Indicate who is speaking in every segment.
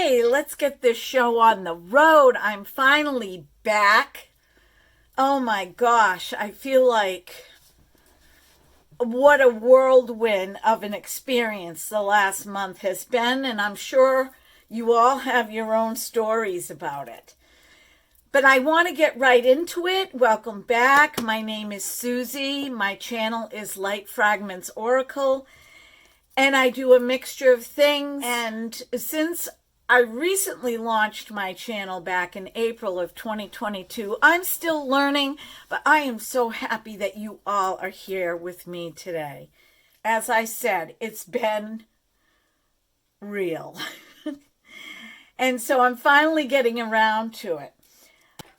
Speaker 1: Okay, let's get this show on the road. I'm finally back. Oh my gosh, I feel like what a whirlwind of an experience the last month has been, and I'm sure you all have your own stories about it. But I want to get right into it. Welcome back. My name is Susie. My channel is Light Fragments Oracle, and I do a mixture of things. And since I recently launched my channel back in April of 2022, I'm still learning, but I am so happy that you all are here with me today. As I said, it's been real. And so I'm finally getting around to it.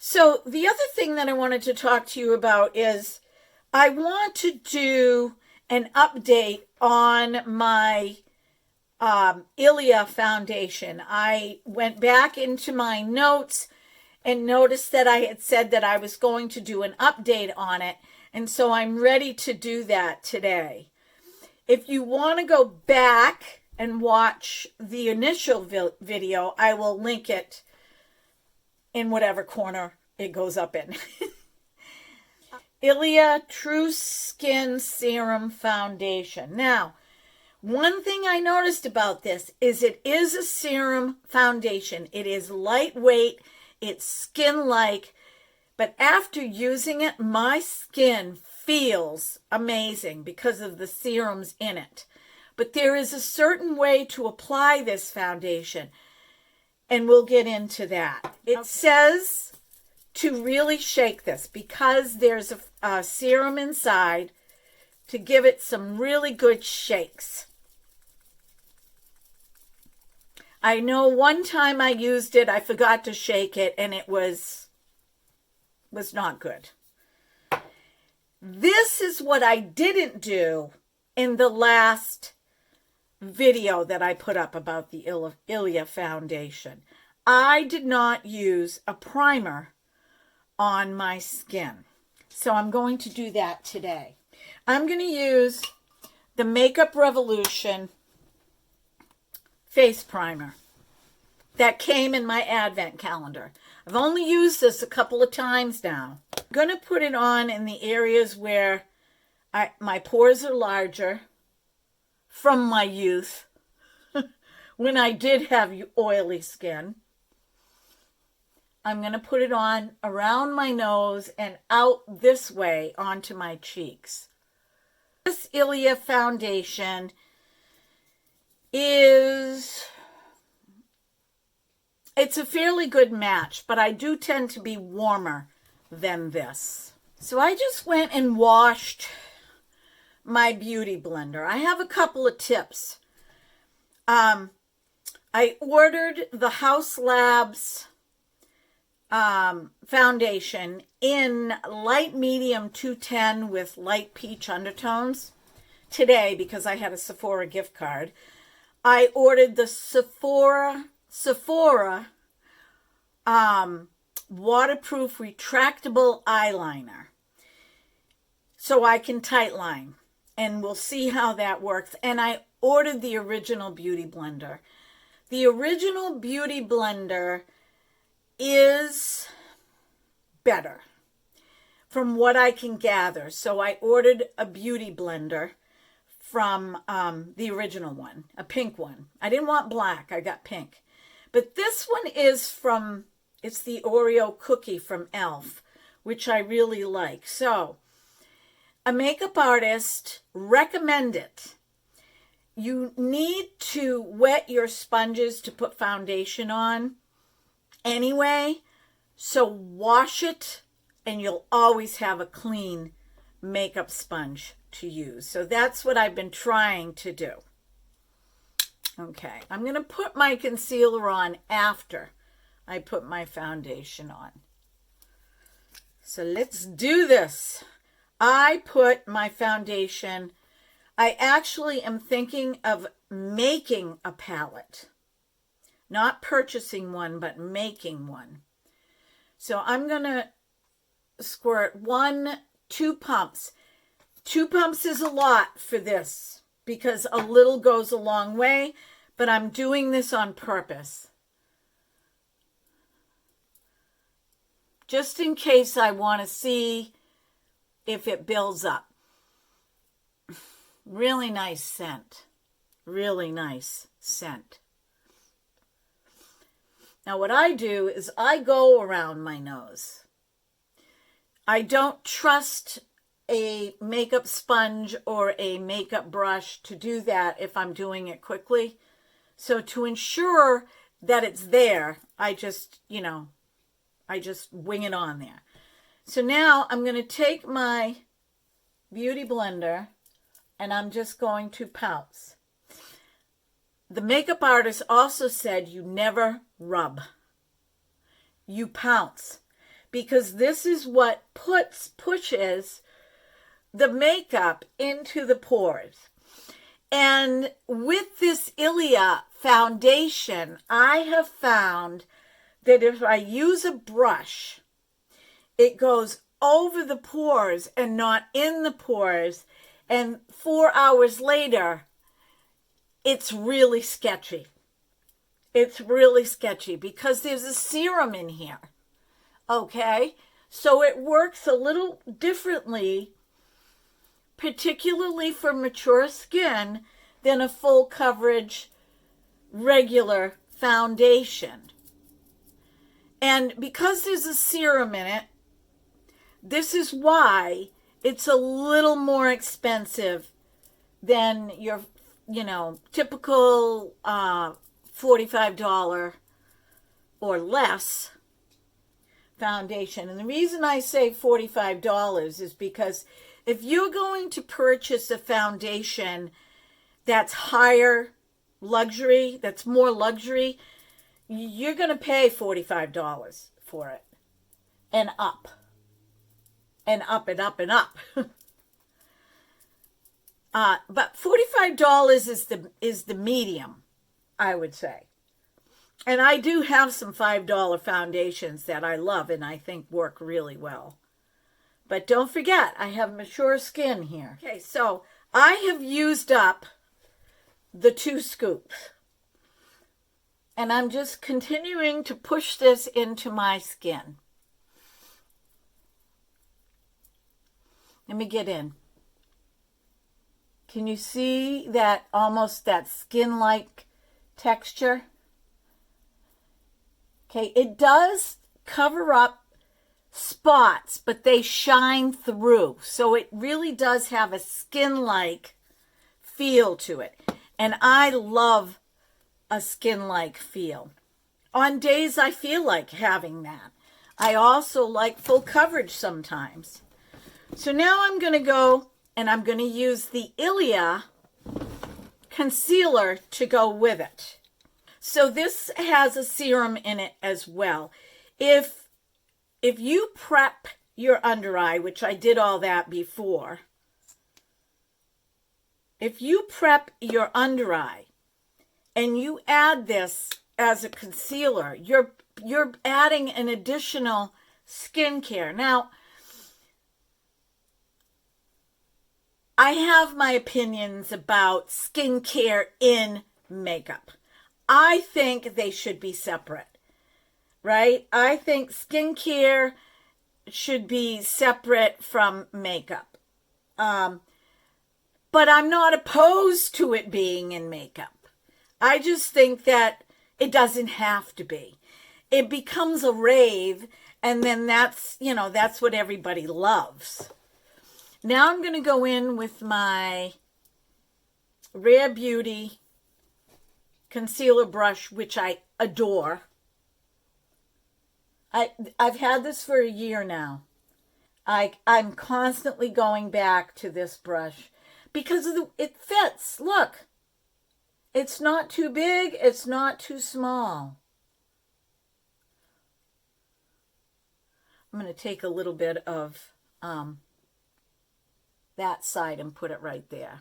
Speaker 1: So the other thing that I wanted to talk to you about is I want to do an update on my Ilia Foundation. I went back into my notes and noticed that I had said that I was going to do an update on it. And so I'm ready to do that today. If you want to go back and watch the initial video, I will link it in whatever corner it goes up in. Ilia True Skin Serum Foundation. Now, one thing I noticed about this is it is a serum foundation. It is lightweight, it's skin-like, but after using it, my skin feels amazing because of the serums in it. But there is a certain way to apply this foundation, and we'll get into that. It says to really shake this because there's a serum inside to give it some really good shakes. I know one time I used it, I forgot to shake it, and it was not good. This is what I didn't do in the last video that I put up about the Ilia Foundation. I did not use a primer on my skin. So I'm going to do that today. I'm going to use the Makeup Revolution face primer that came in my advent calendar. I've only used this a couple of times now. I'm going to put it on in the areas where my pores are larger from my youth when I did have oily skin. I'm going to put it on around my nose and out this way onto my cheeks. This Ilia Foundation it's a fairly good match, but I do tend to be warmer than this. So I just went and washed my beauty blender. I have a couple of tips. I ordered the House Labs foundation in light medium 210 with light peach undertones today because I had a Sephora gift card. I ordered the Sephora waterproof retractable eyeliner so I can tightline, and we'll see how that works. And I ordered the original beauty blender. The original beauty blender is better from what I can gather. So I ordered a beauty blender from the original one, a pink one. I didn't want black, I got pink. But this one is it's the Oreo cookie from e.l.f., which I really like. So a makeup artist recommend it. You need to wet your sponges to put foundation on anyway, so wash it and you'll always have a clean makeup sponge to use. So that's what I've been trying to do. Okay, I'm going to put my concealer on after I put my foundation on. So let's do this. I put my foundation, I actually am thinking of making a palette. Not purchasing one, but making one. So I'm going to squirt 2 pumps. 2 pumps is a lot for this because a little goes a long way, but I'm doing this on purpose. just in case I want to see if it builds up. Really nice scent. Really nice scent. Now what I do is I go around my nose. I don't trust a makeup sponge or a makeup brush to do that if I'm doing it quickly. So to ensure that it's there, I just wing it on there. So now I'm going to take my Beauty Blender and I'm just going to pounce. The makeup artist also said you never rub. You pounce. Because this is what pushes the makeup into the pores. And with this Ilia Foundation, I have found that if I use a brush, it goes over the pores and not in the pores. And 4 hours later, it's really sketchy. It's really sketchy because there's a serum in here. Okay? So it works a little differently, particularly for mature skin, than a full coverage regular foundation. And because there's a serum in it, this is why it's a little more expensive than your, typical $45 or less foundation. And the reason I say $45 is because if you're going to purchase a foundation that's higher luxury, that's more luxury, you're going to pay $45 for it and up. And up and up and up. But $45 is the medium, I would say. And I do have some $5 foundations that I love and I think work really well. But don't forget, I have mature skin here. Okay, so I have used up the 2 scoops. And I'm just continuing to push this into my skin. Let me get in. Can you see that almost that skin-like texture? Okay, it does cover up spots, but they shine through. So it really does have a skin-like feel to it. And I love a skin-like feel. On days I feel like having that. I also like full coverage sometimes. So now I'm going to go and I'm going to use the Ilia concealer to go with it. So this has a serum in it as well. If you prep your under eye, which I did all that before, if you prep your under eye and you add this as a concealer, you're adding an additional skincare. Now, I have my opinions about skincare in makeup. I think they should be separate, right? I think skincare should be separate from makeup. But I'm not opposed to it being in makeup. I just think that it doesn't have to be. It becomes a rave, and then that's what everybody loves. Now I'm going to go in with my Rare Beauty concealer brush, which I adore. I've had this for a year now. I'm constantly going back to this brush because it fits. Look, it's not too big. It's not too small. I'm going to take a little bit of that side and put it right there.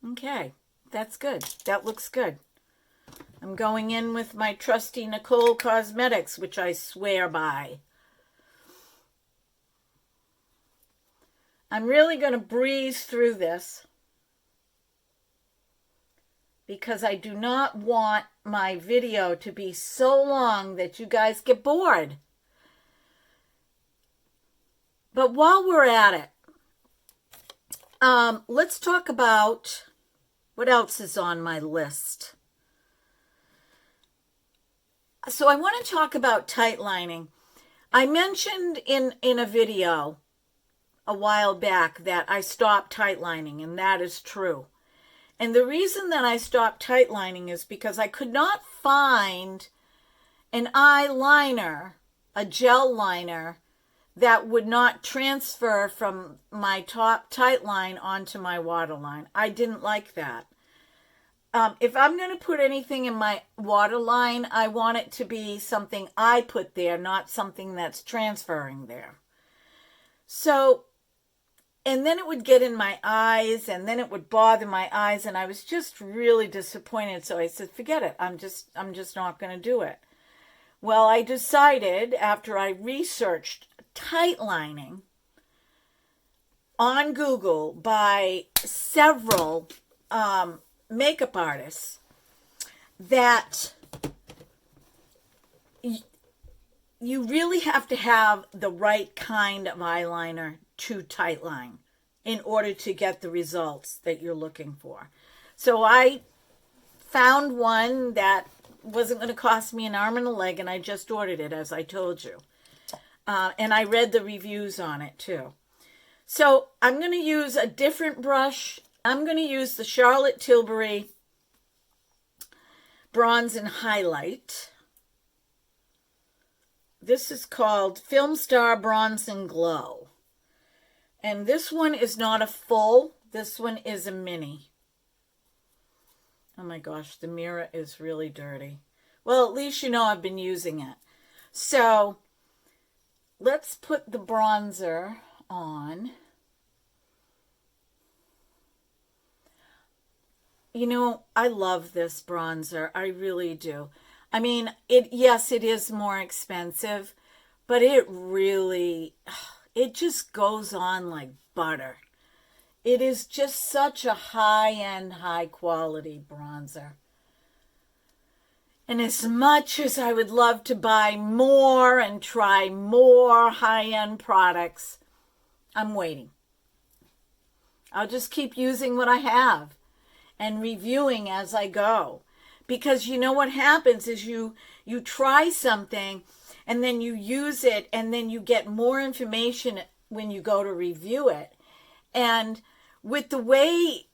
Speaker 1: Okay, that's good. That looks good. I'm going in with my trusty Nicole Cosmetics, which I swear by. I'm really going to breeze through this because I do not want my video to be so long that you guys get bored. But while we're at it, let's talk about what else is on my list. So I want to talk about tight lining. I mentioned in a video a while back that I stopped tight lining, and that is true. And the reason that I stopped tight lining is because I could not find an eyeliner, a gel liner, that would not transfer from my top tight line onto my waterline. I didn't like that. If I'm going to put anything in my waterline, I want it to be something I put there, not something that's transferring there. So, and then it would get in my eyes, and then it would bother my eyes, and I was just really disappointed. So I said, forget it. I'm just not going to do it. Well, I decided after I researched tight lining on Google by several makeup artists that you really have to have the right kind of eyeliner to tight line in order to get the results that you're looking for. So I found one that wasn't going to cost me an arm and a leg, and I just ordered it, as I told you. And I read the reviews on it too. So I'm going to use a different brush. I'm going to use the Charlotte Tilbury Bronze and Highlight. This is called Film Star Bronze and Glow. And this one is not a full. This one is a mini. Oh my gosh, the mirror is really dirty. Well, at least you know I've been using it. So let's put the bronzer on. You know, I love this bronzer. I really do. I mean, yes, it is more expensive, but it just goes on like butter. It is just such a high-end, high-quality bronzer. And as much as I would love to buy more and try more high-end products, I'm waiting. I'll just keep using what I have and reviewing as I go. Because you know what happens is you try something and then you use it and then you get more information when you go to review it. And with the way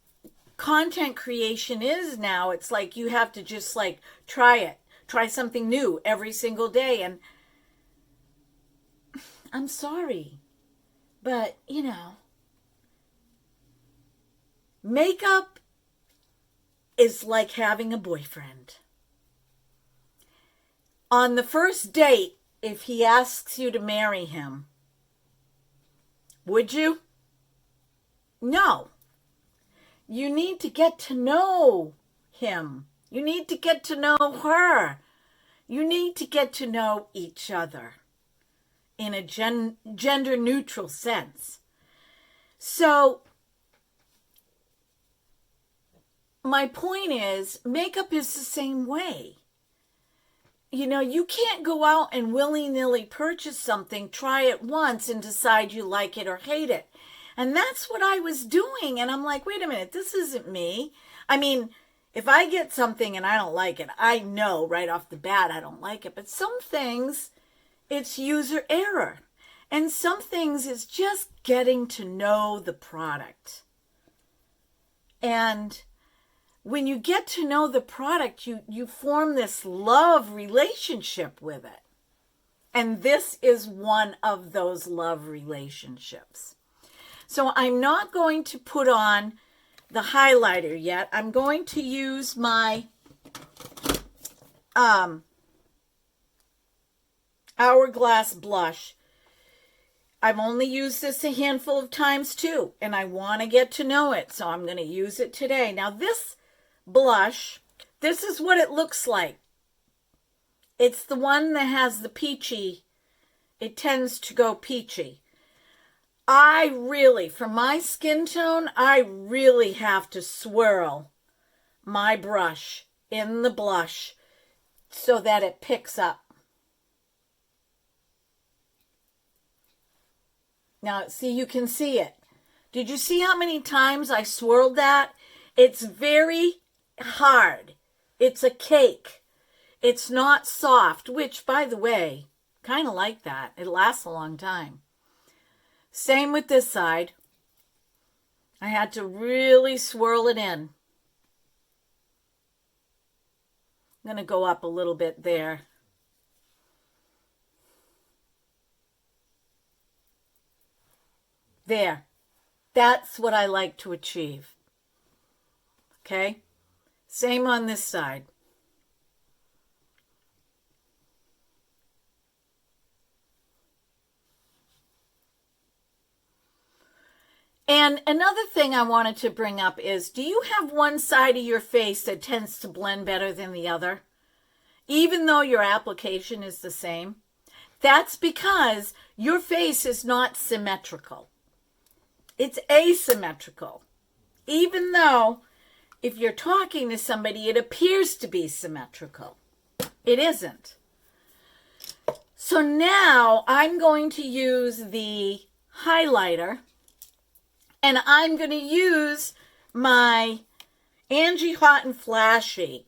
Speaker 1: content creation is now, it's like you have to just like try something new every single day. And I'm sorry, but you know, makeup is like having a boyfriend. On the first date, if he asks you to marry him, would you? No. You need to get to know him. You need to get to know her. You need to get to know each other in a gender neutral sense. So, my point is, makeup is the same way. You know, you can't go out and willy-nilly purchase something, try it once, and decide you like it or hate it. And that's what I was doing. And I'm like, wait a minute, this isn't me. I mean, if I get something and I don't like it, I know right off the bat I don't like it. But some things, it's user error. And some things is just getting to know the product. And when you get to know the product, you form this love relationship with it. And this is one of those love relationships. So I'm not going to put on the highlighter yet. I'm going to use my Hourglass blush. I've only used this a handful of times too, and I want to get to know it, so I'm going to use it today. Now this blush, this is what it looks like. It's the one that has the peachy. It tends to go peachy. for my skin tone, I really have to swirl my brush in the blush so that it picks up. Now, see, you can see it. Did you see how many times I swirled that? It's very hard. It's a cake. It's not soft, which, by the way, kind of like that. It lasts a long time. Same with this side. I had to really swirl it in. I'm going to go up a little bit there. There. That's what I like to achieve. Okay? Same on this side. And another thing I wanted to bring up is, do you have one side of your face that tends to blend better than the other, even though your application is the same? That's because your face is not symmetrical. It's asymmetrical. Even though if you're talking to somebody, it appears to be symmetrical. It isn't. So now I'm going to use the highlighter, and I'm going to use my Angie Hot and Flashy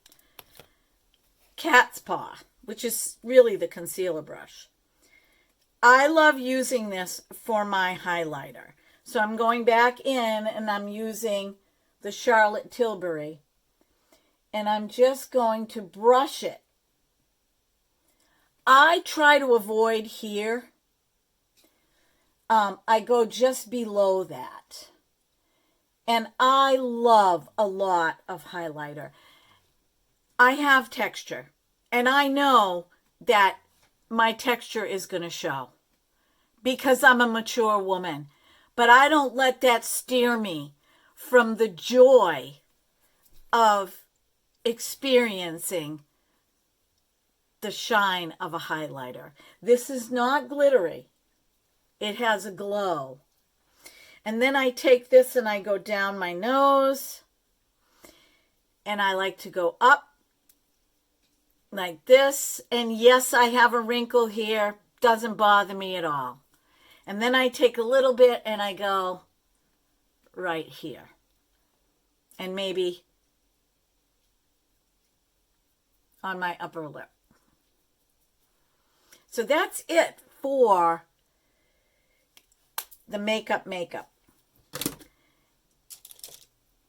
Speaker 1: Cat's Paw, which is really the concealer brush. I love using this for my highlighter. So I'm going back in and I'm using the Charlotte Tilbury. And I'm just going to brush it. I try to avoid here. I go just below that. And I love a lot of highlighter. I have texture. And I know that my texture is going to show. Because I'm a mature woman. But I don't let that steer me from the joy of experiencing the shine of a highlighter. This is not glittery. It has a glow. And then I take this and I go down my nose. And I like to go up like this. And yes, I have a wrinkle here. Doesn't bother me at all. And then I take a little bit and I go right here. And maybe on my upper lip. So that's it for the makeup.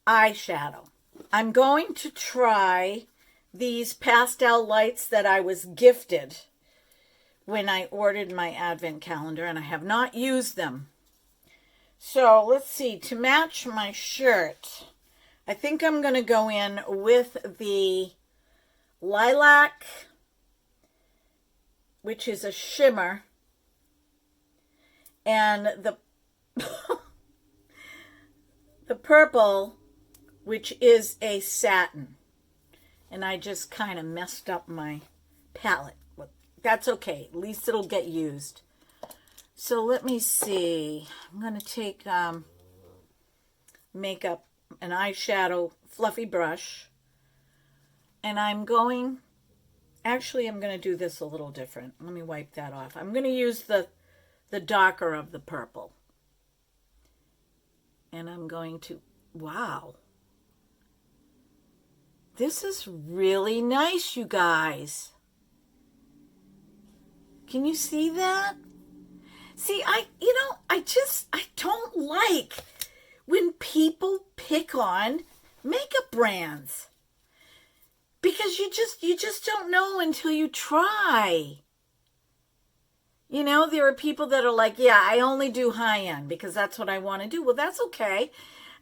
Speaker 1: Eyeshadow. I'm going to try these pastel lights that I was gifted when I ordered my advent calendar, and I have not used them. So let's see, to match my shirt, I think I'm going to go in with the lilac, which is a shimmer, and the the purple, which is a satin. And I just kind of messed up my palette. That's okay. At least it'll get used. So let me see. I'm going to take makeup, an eyeshadow fluffy brush. And I'm going to do this a little different. Let me wipe that off. I'm going to use the darker of the purple. And I'm going to, wow. This is really nice, you guys. Can you see that? See, I don't like when people pick on makeup brands. Because you just don't know until you try. You know, there are people that are like, yeah, I only do high-end because that's what I want to do. Well, that's okay.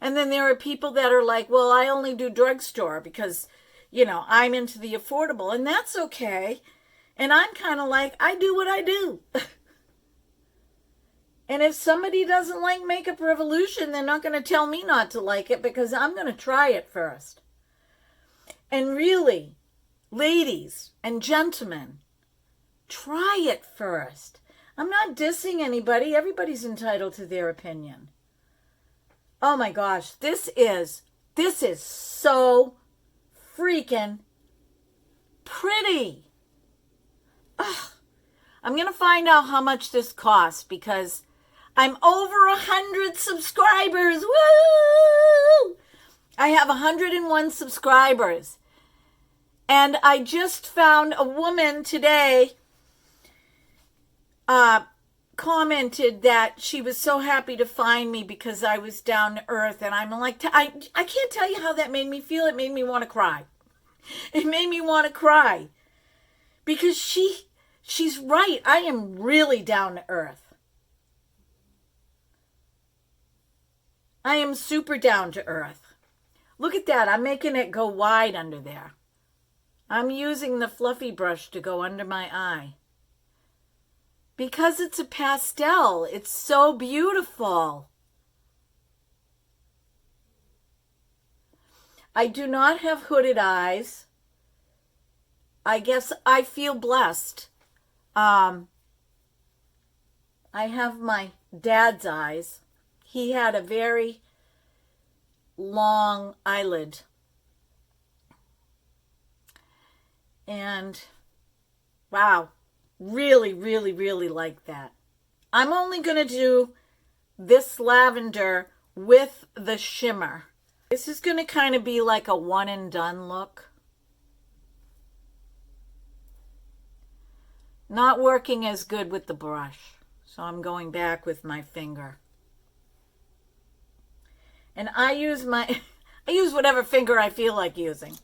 Speaker 1: And then there are people that are like, well, I only do drugstore because, I'm into the affordable. And that's okay. And I'm kind of like, I do what I do. And if somebody doesn't like Makeup Revolution, they're not going to tell me not to like it because I'm going to try it first. And really, ladies and gentlemen, try it first. I'm not dissing anybody. Everybody's entitled to their opinion. Oh my gosh, this is so freaking pretty. Ugh. I'm going to find out how much this costs because I'm over 100 subscribers. Woo! I have 101 subscribers. And I just found a woman today commented that she was so happy to find me because I was down to earth. And I'm like, I can't tell you how that made me feel. It made me want to cry. It made me want to cry. Because she's right. I am really down to earth. I am super down to earth. Look at that. I'm making it go wide under there. I'm using the fluffy brush to go under my eye. Because it's a pastel. It's so beautiful. I do not have hooded eyes. I guess I feel blessed. I have my dad's eyes. He had a very long eyelid. And wow, really, really, really like that. I'm only going to do this lavender with the shimmer. This is going to kind of be like a one and done look. Not working as good with the brush, so I'm going back with my finger. And I use whatever finger I feel like using.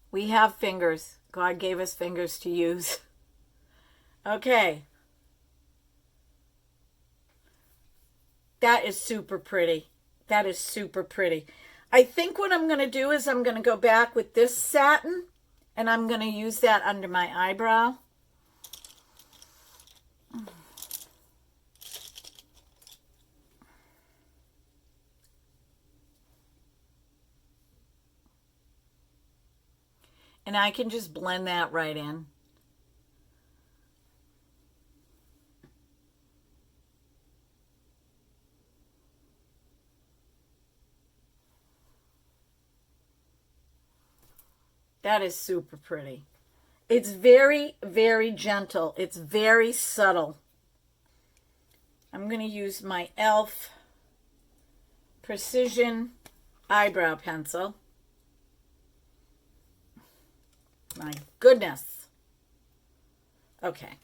Speaker 1: We have fingers. God gave us fingers to use. Okay. That is super pretty. That is super pretty. I think what I'm going to do is I'm going to go back with this satin and I'm going to use that under my eyebrow. And I can just blend that right in. That is super pretty. It's very, very gentle. It's very subtle. I'm going to use my e.l.f. Precision Eyebrow Pencil. My goodness. Okay.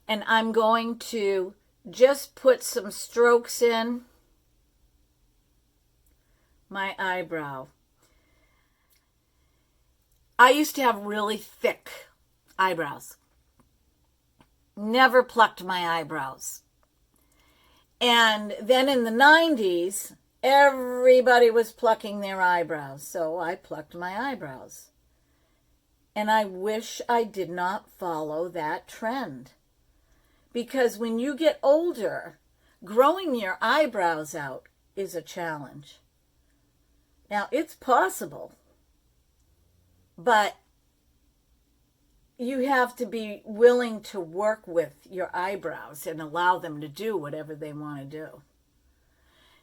Speaker 1: And I'm going to just put some strokes in my eyebrow. I used to have really thick eyebrows. Never plucked my eyebrows. And then in the 90s, everybody was plucking their eyebrows. So I plucked my eyebrows. And I wish I did not follow that trend. Because when you get older, growing your eyebrows out is a challenge. Now, it's possible. But you have to be willing to work with your eyebrows and allow them to do whatever they want to do.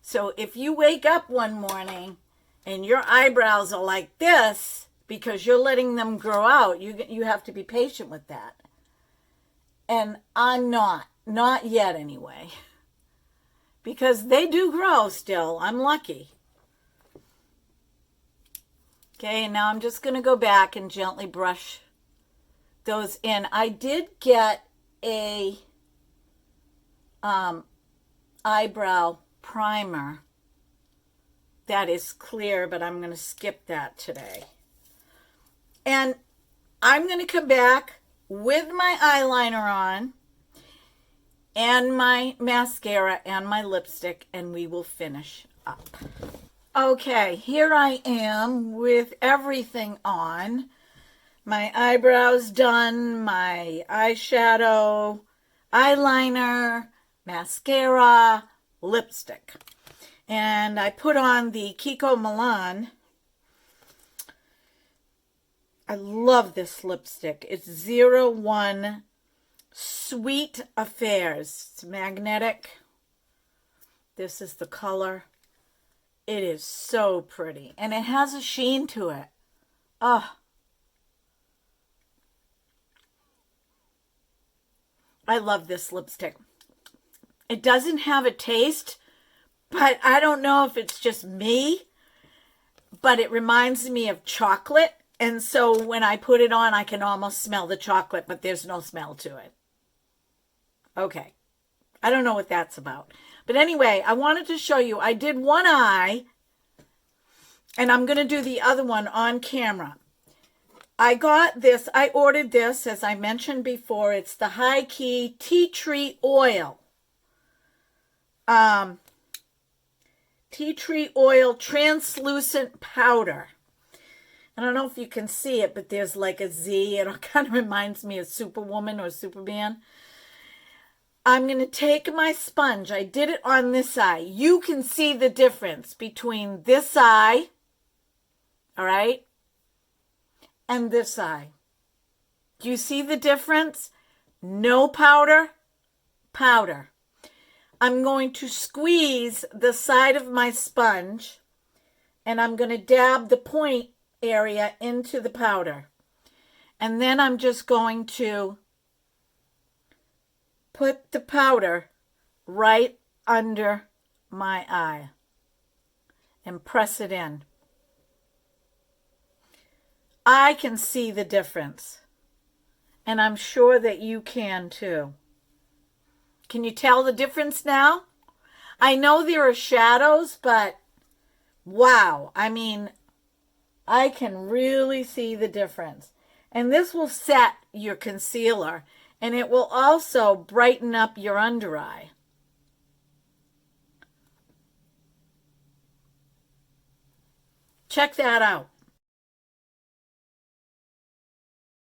Speaker 1: So if you wake up one morning and your eyebrows are like this because you're letting them grow out, you have to be patient with that. And I'm not yet anyway, because they do grow still. I'm lucky. Okay, now I'm just going to go back and gently brush those in. I did get a eyebrow primer that is clear, but I'm going to skip that today. And I'm going to come back with my eyeliner on and my mascara and my lipstick, and we will finish up. Okay, here I am with everything on. My eyebrows done, my eyeshadow, eyeliner, mascara, lipstick. And I put on the Kiko Milan. I love this lipstick. It's 01 Sweet Affairs. It's magnetic. This is the color. It is so pretty. And it has a sheen to it. Oh. I love this lipstick. It doesn't have a taste, but I don't know if it's just me, but it reminds me of chocolate. And so when I put it on, I can almost smell the chocolate, but there's no smell to it. Okay. I don't know what that's about. But anyway, I wanted to show you, I did one eye, and I'm going to do the other one on camera. I got this, I ordered this, as I mentioned before. It's the High Key Tea Tree Oil. Tea Tree Oil Translucent Powder. I don't know if you can see it, but there's like a Z. It kind of reminds me of Superwoman or Superman. I'm going to take my sponge. I did it on this eye. You can see the difference between this eye, all right, and this eye. Do you see the difference? No powder, powder. I'm going to squeeze the side of my sponge, and I'm going to dab the point area into the powder. And then I'm just going to put the powder right under my eye and press it in. I can see the difference, and I'm sure that you can too. Can you tell the difference now? I know there are shadows, but wow, I mean, I can really see the difference. And this will set your concealer, and it will also brighten up your under eye. Check that out.